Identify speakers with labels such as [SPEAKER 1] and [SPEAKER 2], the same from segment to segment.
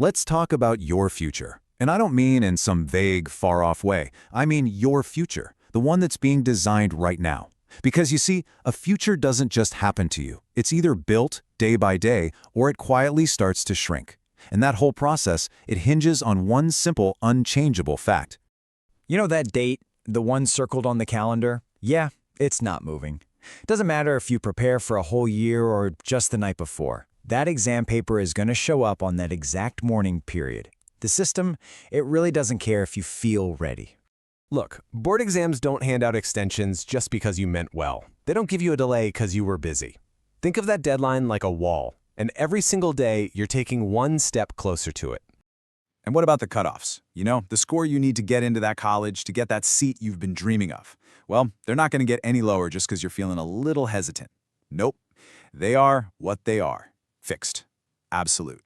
[SPEAKER 1] Let's talk about your future. And I don't mean in some vague, far-off way. I mean your future, the one that's being designed right now. Because you see, a future doesn't just happen to you. It's either built day by day, or it quietly starts to shrink. And that whole process, it hinges on one simple, unchangeable fact.
[SPEAKER 2] You know that date, the one circled on the calendar? Yeah, it's not moving. Doesn't matter if you prepare for a whole year or just the night before. That exam paper is going to show up on that exact morning period. The system, it really doesn't care if you feel ready.
[SPEAKER 3] Look, board exams don't hand out extensions just because you meant well. They don't give you a delay because you were busy. Think of that deadline like a wall, and every single day you're taking one step closer to it.
[SPEAKER 4] And what about the cutoffs? You know, the score you need to get into that college, to get that seat you've been dreaming of. Well, they're not going to get any lower just because you're feeling a little hesitant. Nope. They are what they are. Fixed. Absolute.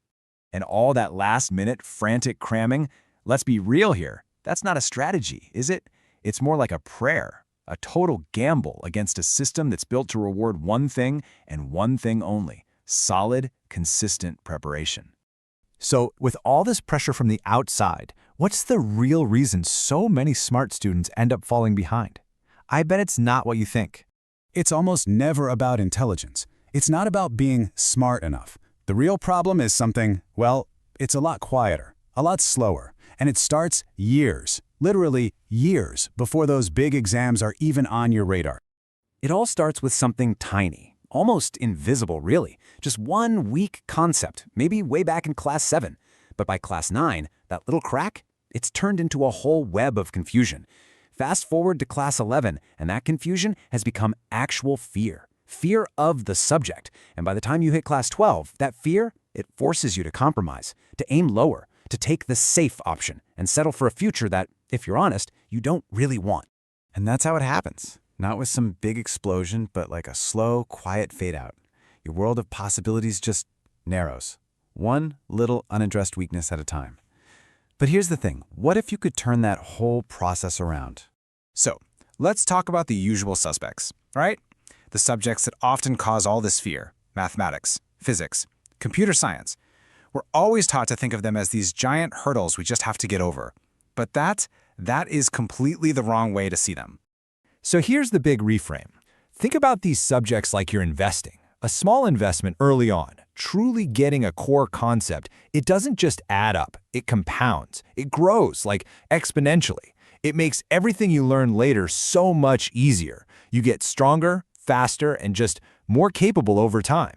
[SPEAKER 5] And all that last-minute, frantic cramming, let's be real here, that's not a strategy, is it? It's more like a prayer, a total gamble against a system that's built to reward one thing and one thing only: solid, consistent preparation.
[SPEAKER 6] So, with all this pressure from the outside, what's the real reason so many smart students end up falling behind? I bet it's not what you think.
[SPEAKER 7] It's almost never about intelligence. It's not about being smart enough. The real problem is something, well, it's a lot quieter, a lot slower, and it starts years, literally years, before those big exams are even on your radar.
[SPEAKER 5] It all starts with something tiny, almost invisible really, just one weak concept, maybe way back in class 7. But by class 9, that little crack, it's turned into a whole web of confusion. Fast forward to class 11, and that confusion has become actual fear. Fear of the subject. And by the time you hit class 12, that fear, it forces you to compromise, to aim lower, to take the safe option, and settle for a future that, if you're honest, you don't really want.
[SPEAKER 6] And that's how it happens. Not with some big explosion, but like a slow, quiet fade out. Your world of possibilities just narrows. One little unaddressed weakness at a time. But here's the thing. What if you could turn that whole process around?
[SPEAKER 4] So, let's talk about the usual suspects, right? The subjects that often cause all this fear: mathematics, physics, computer science. We're always taught to think of them as these giant hurdles we just have to get over. But that is completely the wrong way to see them.
[SPEAKER 2] So here's the big reframe. Think about these subjects like you're investing. A small investment early on, truly getting a core concept, it doesn't just add up, it compounds. It grows, like exponentially. It makes everything you learn later so much easier. You get stronger, faster, and just more capable over time.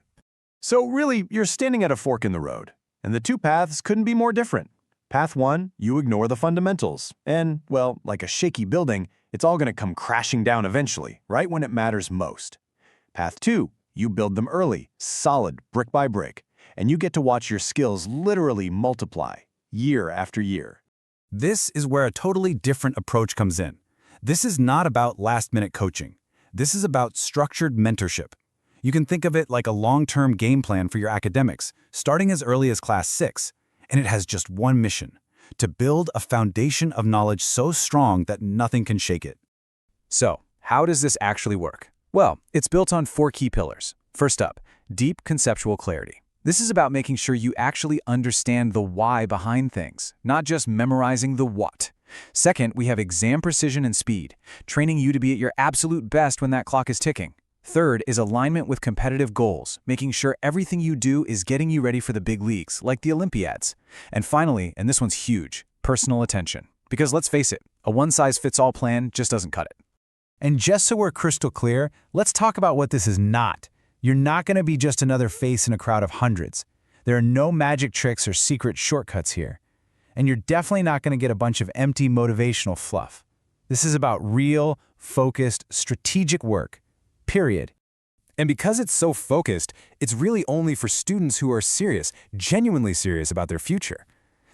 [SPEAKER 5] So really, you're standing at a fork in the road, and the two paths couldn't be more different. Path 1, you ignore the fundamentals, and, well, like a shaky building, it's all going to come crashing down eventually, right when it matters most. Path 2, you build them early, solid, brick by brick, and you get to watch your skills literally multiply, year after year.
[SPEAKER 7] This is where a totally different approach comes in. This is not about last-minute coaching. This is about structured mentorship. You can think of it like a long-term game plan for your academics, starting as early as class 6, and it has just one mission: to build a foundation of knowledge so strong that nothing can shake it.
[SPEAKER 5] So, how does this actually work? Well, it's built on 4 key pillars. First up, deep conceptual clarity. This is about making sure you actually understand the why behind things, not just memorizing the what. Second, we have exam precision and speed, training you to be at your absolute best when that clock is ticking. Third is alignment with competitive goals, making sure everything you do is getting you ready for the big leagues, like the Olympiads. And finally, and this one's huge, personal attention. Because let's face it, a one-size-fits-all plan just doesn't cut it.
[SPEAKER 6] And just so we're crystal clear, let's talk about what this is not. You're not going to be just another face in a crowd of hundreds. There are no magic tricks or secret shortcuts here. And you're definitely not going to get a bunch of empty motivational fluff. This is about real, focused, strategic work. Period.
[SPEAKER 5] And because it's so focused, it's really only for students who are serious, genuinely serious about their future.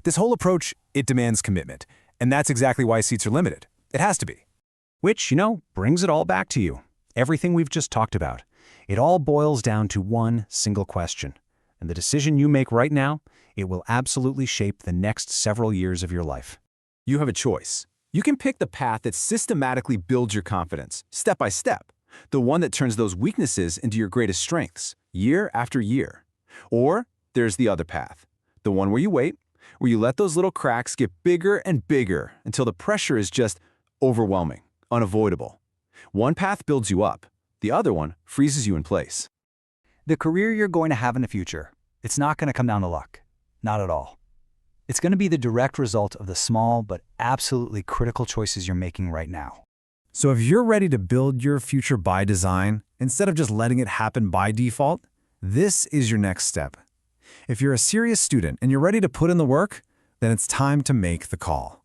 [SPEAKER 5] This whole approach, it demands commitment. And that's exactly why seats are limited. It has to be. Which, brings it all back to you. Everything we've just talked about. It all boils down to one single question. And the decision you make right now, it will absolutely shape the next several years of your life. You have a choice. You can pick the path that systematically builds your confidence, step by step. The one that turns those weaknesses into your greatest strengths, year after year. Or there's the other path, the one where you wait,
[SPEAKER 1] where you let those little cracks get bigger and bigger until the pressure is just overwhelming, unavoidable. One path builds you up, the other one freezes you in place.
[SPEAKER 2] The career you're going to have in the future, it's not going to come down to luck. Not at all. It's going to be the direct result of the small but absolutely critical choices you're making right now.
[SPEAKER 7] So if you're ready to build your future by design, instead of just letting it happen by default, this is your next step. If you're a serious student and you're ready to put in the work, then it's time to make the call.